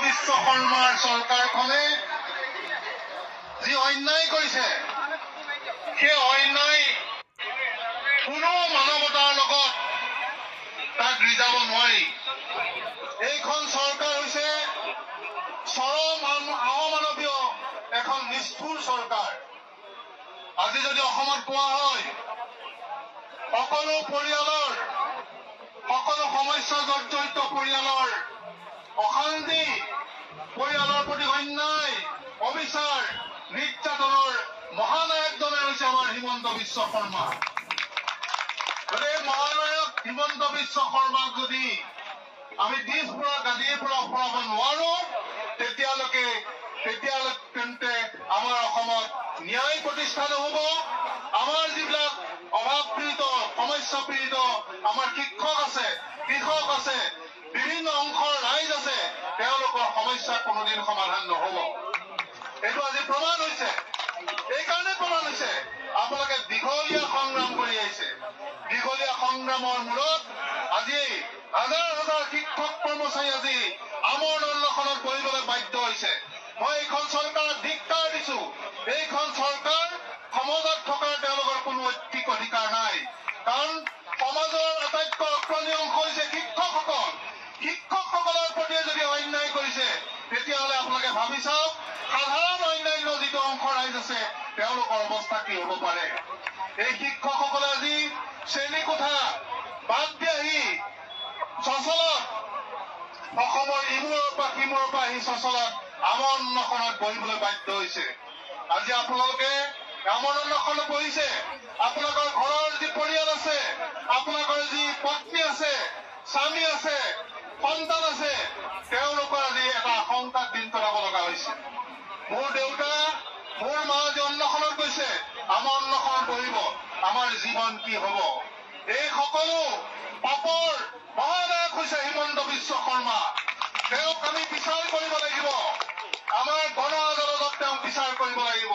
বিশ্বকৰ্মাৰ চৰকাৰখনে যি অন্যায় কৰিছে সেই অন্যায় কোনো মানৱতাৰ লগত তাক ৰিজাব নোৱাৰি। এইখন চৰকাৰ হৈছে চৰম অমানৱীয় এখন নিষ্ঠুৰ চৰকাৰ। আজি যদি অসমত কোৱা হয় সকলো পৰিয়ালৰ সকলো সমস্যা জৰ্জৰিত পৰিয়ালৰ অশান্তি, পৰিয়ালৰ প্ৰতি অন্যায়, অবিচাৰ, নিৰ্যাতনৰ মহানায়কজনে হৈছে আমাৰ হিমন্ত বিশ্ব শৰ্মা। গতিকে মহানায়ক হিমন্ত বিশ্ব শৰ্মাক যদি আমি দিছপুৰৰ গাদীৰ পৰা আঁতৰাব নোৱাৰো তেতিয়ালৈকে তেন্তে আমাৰ অসমত ন্যায় প্ৰতিষ্ঠা নহ'ব। আমাৰ যিবিলাক অভাৱপীড়িত সমস্যা পীড়িত আমাৰ শিক্ষক আছে, কৃষক আছে, বিভিন্ন অংশৰ ৰাইজ আছে, তেওঁলোকৰ সমস্যা কোনোদিন সমাধান নহ'ব। এইটো আজি প্ৰমাণ হৈছে। এইকাৰণে প্ৰমাণ হৈছে আপোনালোকে দীঘলীয়া সংগ্ৰাম কৰি আহিছে। দীঘলীয়া সংগ্ৰামৰ মূৰত আজি হাজাৰ হাজাৰ শিক্ষক কৰ্মচাৰী আজি আমৰণ অনশনত বহিবলৈ বাধ্য হৈছে। মই এইখন চৰকাৰক ধিক্কাৰ দিছো। এইখন চৰকাৰ সমাজত থকাৰ তেওঁলোকৰ কোনো ঐতিক অধিকাৰ নাই। কাৰণ সমাজৰ আটাইতকৈ অগ্ৰণী অংশ হৈছে শিক্ষকসকল। শিক্ষকসকলৰ প্ৰতি যদি অন্যায় কৰিছে তেতিয়াহ'লে আপোনালোকে ভাবি চাওক সাধাৰণ অন্যান্য যিটো অংশ ৰাইজ আছে তেওঁলোকৰ অৱস্থা কি হ'ব পাৰে। এই শিক্ষকসকলে আজি শ্ৰেণীকোঠা বাদ দি আহি চচলত অসমৰ ইমূৰৰ পৰা সিমূৰৰ পৰা আহি চচলত আমৰণ অনশনত বহিবলৈ বাধ্য হৈছে। আজি আপোনালোকে আমৰণ অনশনত বহিছে। আপোনালোকৰ ঘৰৰ যি পৰিয়াল আছে, আপোনালোকৰ যি পত্নী আছে, স্বামী আছে, সন্তান আছে, তেওঁলোকৰ আজি এটা আশংকাত দিন কটাব লগা হৈছে। মোৰ দেউতা, মোৰ মা যে অন্নশনত গৈছে, আমাৰ অন্নশনত বহিব, আমাৰ জীৱন কি হ'ব? এই সকলো পাপৰ মহানায়ক হৈছে হিমন্ত বিশ্ব শৰ্মা। তেওঁক আমি বিচাৰ কৰিব লাগিব। আমাৰ গণ আদালতত তেওঁক বিচাৰ কৰিব লাগিব।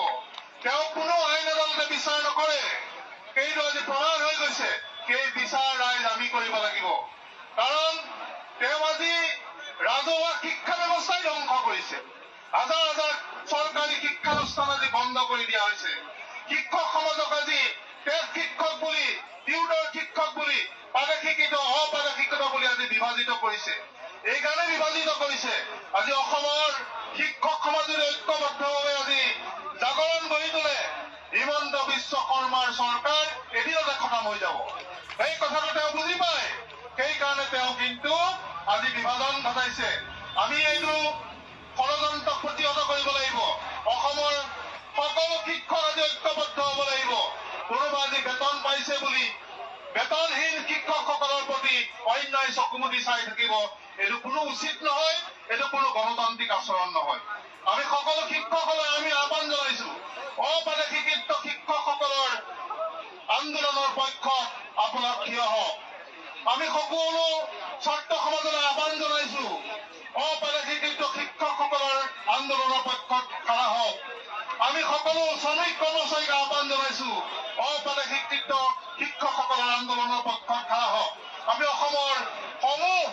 তেওঁক কোনো আইন আদালতে বিচাৰ নকৰে। সেইটো আজি প্ৰমাণ হৈ গৈছে। সেই বিচাৰ ৰাইজ আমি কৰিব লাগিব। কাৰণ তেওঁ আজি ৰাজহুৱা শিক্ষা ব্যৱস্থাই ধ্বংস কৰিছে। হাজাৰ হাজাৰ চৰকাৰী শিক্ষানুষ্ঠান আজি বন্ধ কৰি দিয়া হৈছে। শিক্ষক সমাজক আজি টেট শিক্ষক বুলি, টিউটৰ শিক্ষক বুলি, পাদে শিক্ষিত অপাদে শিক্ষিত বুলি আজি বিভাজিত কৰিছে। এইকাৰণে বিভাজিত কৰিছে আজি অসমৰ শিক্ষক সমাজে ঐক্যবদ্ধভাৱে আজি জাগৰণ গঢ়ি তোলে। হিমন্ত বিশ্ব শৰ্মাৰ চৰকাৰ এদিনতে খতম হৈ যাব। সেই কথাটো তেওঁ বুজি পায়। সেইকাৰণে তেওঁ কিন্তু আজি বিভাজন ঘটাইছে। আমি এইটো ষড়যন্ত্ৰক প্ৰতিহত কৰিব লাগিব। অসমৰ সকলো শিক্ষক আজি ঐক্যবদ্ধ হ'ব লাগিব। কোনোবা আজি বেতন পাইছে বুলি বেতনহীন শিক্ষকসকলৰ প্ৰতি অন্যায় চকুমুদি চাই থাকিব, এইটো কোনো উচিত নহয়। এইটো কোনো গণতান্ত্ৰিক আচৰণ নহয়। আমি সকলো শিক্ষকসকলে আমি আহ্বান জনাইছো, অপাদে শিক্ষিত শিক্ষকসকলৰ আন্দোলনৰ পক্ষত আপোনাক থিয় হওক। আমি সকলো ছাত্ৰ সমাজলৈ আহ্বান জনাইছো, অপাদে শিক্ষিত শিক্ষকসকলৰ আন্দোলনৰ পক্ষত খাৰা হওক। আমি সকলো শ্ৰমিক কৰ্মচাৰীক আহ্বান জনাইছো, অপাদে শিক্ষিত শিক্ষকসকলৰ আন্দোলনৰ পক্ষত খাৰা হওক। আমি অসমৰ সমূহ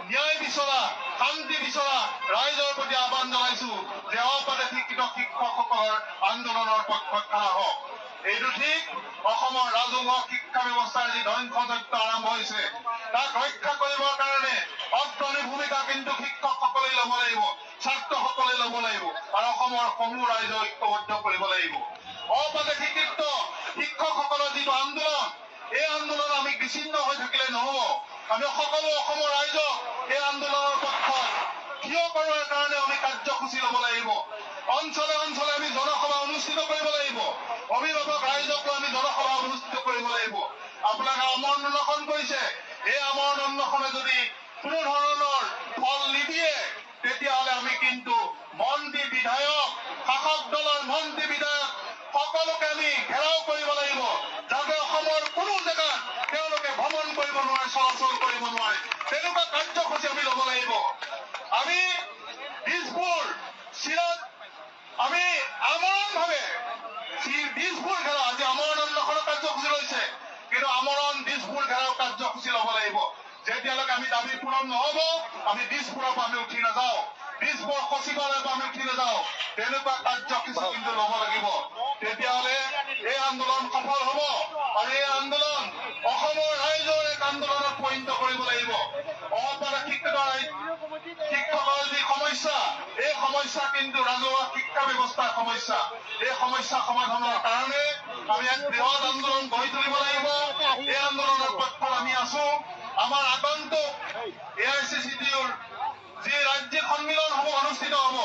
ন্যায় বিচৰা, শান্তি বিচৰা ৰাইজৰ প্ৰতি আহ্বান জনাইছো যে অপাদে শিক্ষিত শিক্ষকসকলৰ আন্দোলনৰ পক্ষত খাৰা হওক। এইটো ঠিক অসমৰ ৰাজহুৱা শিক্ষা ব্যৱস্থাৰ যি ধ্বংসযজ্ঞ আৰম্ভ হৈছে তাক ৰক্ষা কৰিবৰ কাৰণে অগ্ৰণী ভূমিকা কিন্তু শিক্ষকসকলে ল'ব লাগিব, ছাত্ৰসকলে ল'ব লাগিব আৰু অসমৰ সমূহ ৰাইজে ঐক্যবদ্ধ কৰিব লাগিব। অপাদে শিক্ষিত শিক্ষকসকলৰ যিটো আন্দোলন, এই আন্দোলন আমি বিচ্ছিন্ন হৈ থাকিলে নহ'ব। আমি সকলো অসমৰ ৰাইজক এই আন্দোলনৰ পক্ষত থিয় কৰোৱাৰ কাৰণে আমি কাৰ্যসূচী ল'ব লাগিব। অঞ্চলে অঞ্চলে আমি জনসভা অনুষ্ঠিত কৰিব লাগিব। অভিভাৱক ৰাইজকো আমি জনসভা অনুষ্ঠিত কৰিব লাগিব। আপোনালোকে আমৰণ অনশন কৰিছে। এই আমৰণ অনশনে যদি কোনো ধৰণৰ ফল নিদিয়ে তেতিয়াহ'লে আমি কিন্তু মন্ত্ৰী বিধায়ক, শাসক দলৰ মন্ত্ৰী বিধায়ক সকলোকে আমি ঘেৰাও কৰিব লাগিব, যাতে অসমৰ কোনো জেগাত তেওঁলোকে ভ্ৰমণ কৰিব নোৱাৰে, চলাচল কৰিব নোৱাৰে। তেনেকুৱা কাৰ্যসূচী আমি ল'ব লাগিব। আমি দিছপুৰ, চিৰাট আমি আমৰণভাৱে দিছপুৰ ঘেৰাও, আজি আমৰণ অনশনৰ কাৰ্যসূচী লৈছে, কিন্তু আমৰণ দিছপুৰ ঘেৰাও কাৰ্যসূচী ল'ব লাগিব। যেতিয়ালৈকে আমি দাবী পূৰণ নহ'ব আমি দিছপুৰৰ পৰা আমি উঠি নাযাওঁ। 20 বৰ্ষ সচিবালয়ৰ পৰা আমি ফিৰে যাওঁ তেনেকুৱা কাৰ্যসূচী কিন্তু ল'ব লাগিব তেতিয়াহ'লে এই আন্দোলন সফল হ'ব আৰু এই আন্দোলন অসমৰ ৰাইজৰ এক আন্দোলনত পৰিণত কৰিব লাগিব অসমত শিক্ষকৰ যি সমস্যা এই সমস্যা কিন্তু ৰাজহুৱা শিক্ষা ব্যৱস্থাৰ সমস্যা এই সমস্যা সমাধানৰ কাৰণে আমি এক বৃহৎ আন্দোলন গঢ়ি তুলিব লাগিব এই আন্দোলনৰ পক্ষত আমি আছো আমাৰ আগন্তুক AICCTUৰ যি ৰাজ্যিক সন্মিলন অনুষ্ঠিত হ'ব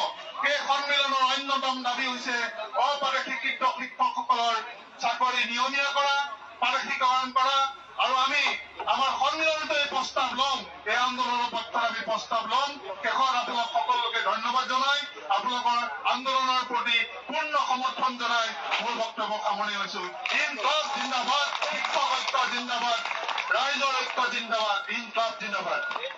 সেই সন্মিলনৰ অন্যতম দাবী হৈছে অপ্ৰাদেশিক শিক্ষকসকলৰ চাকৰি নিয়মীয়া কৰা প্ৰাদেশিকৰণ কৰা আৰু আমি আমাৰ সন্মিলনটো এই প্ৰস্তাৱ ল'ম এই আন্দোলনৰ পক্ষত আমি প্ৰস্তাৱ ল'ম শেষত আপোনাক সকলোকে ধন্যবাদ জনাই আপোনালোকৰ আন্দোলনৰ প্ৰতি পূৰ্ণ সমৰ্থন জনাই মোৰ বক্তব্য সামৰণি লৈছো ইনকলাব জিন্দাবাদ শিক্ষক ঐক্য জিন্দাবাদ ৰাইজৰ ঐক্য জিন্দাবাদ ইনকলাব জিন্দাবাদ